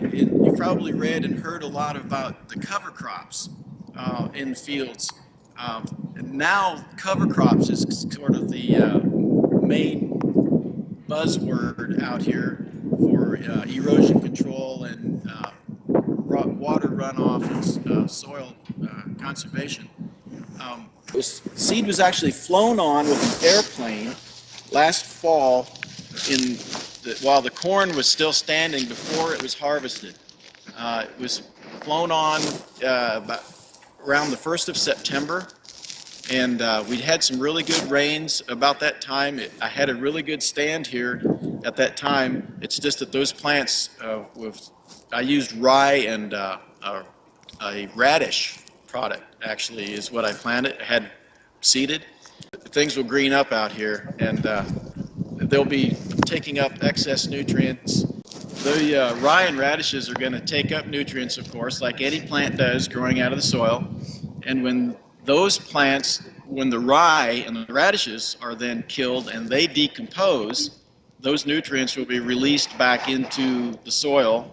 You probably read and heard a lot about the cover crops in fields. And now cover crops is sort of the main buzzword out here for erosion control and water runoff and soil conservation. Seed was actually flown on with an airplane last fall while the corn was still standing before it was harvested. It was flown on about around the 1st of September, and we'd had some really good rains about that time. I had a really good stand here at that time. It's just that those plants, I used rye and a radish product actually is what I planted, had seeded. Things will green up out here, and they'll be taking up excess nutrients. The rye and radishes are going to take up nutrients, of course, like any plant does growing out of the soil. And when those plants, when the rye and the radishes are then killed and they decompose, those nutrients will be released back into the soil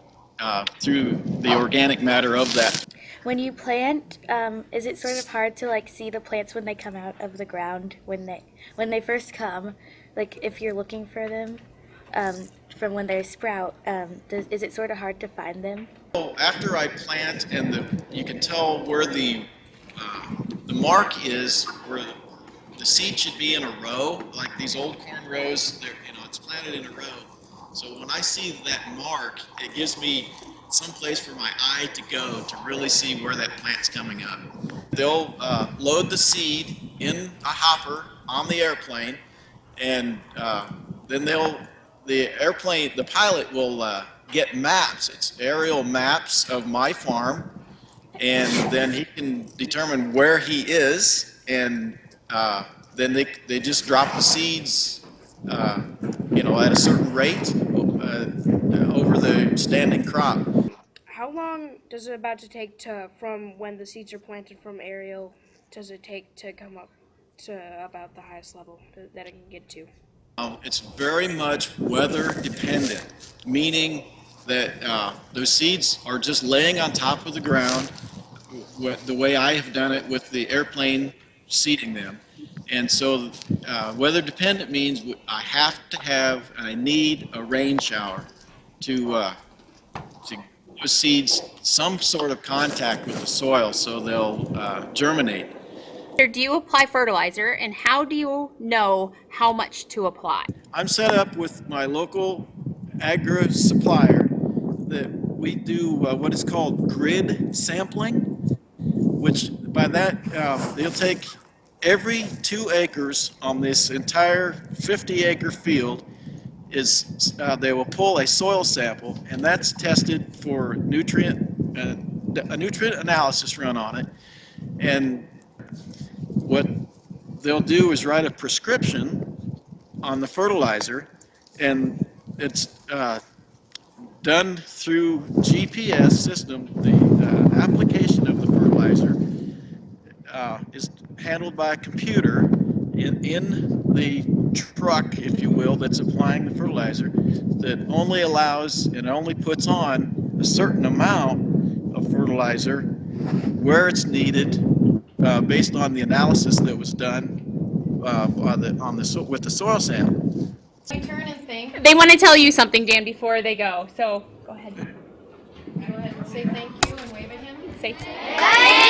through the organic matter of that. When you plant, is it sort of hard to see the plants when they come out of the ground, when they first come, if you're looking for them from when they sprout? Is it sort of hard to find them? Well, after I plant, and you can tell where the mark is, where the seed should be in a row, like these old corn rows. It's planted in a row. So when I see that mark, it gives me some place for my eye to go to really see where that plant's coming up. They'll load the seed in a hopper on the airplane, and then the pilot will get maps. It's aerial maps of my farm, and then he can determine where he is, and then they just drop the seeds, at a certain rate over the standing crop. How long does it about to take from when the seeds are planted from aerial, does it take to come up to about the highest level that it can get to? It's very much weather dependent, meaning that those seeds are just laying on top of the ground the way I have done it with the airplane seeding them. And so weather dependent means I have to have, and I need a rain shower to give seeds some sort of contact with the soil so they'll germinate. Do you apply fertilizer, and how do you know how much to apply? I'm set up with my local agri supplier that we do what is called grid sampling, which by that they'll take every 2 acres on this entire 50-acre field. They will pull a soil sample, and that's tested for a nutrient analysis run on it. And what they'll do is write a prescription on the fertilizer, and it's done through GPS system. The application of the fertilizer is handled by a computer in the truck, if you will, that's applying the fertilizer, that only allows and only puts on a certain amount of fertilizer where it's needed, based on the analysis that was done with the soil sample. I turn and think. They want to tell you something, Dan, before they go. So go ahead. Go ahead and say thank you and wave at him. Say. Bye.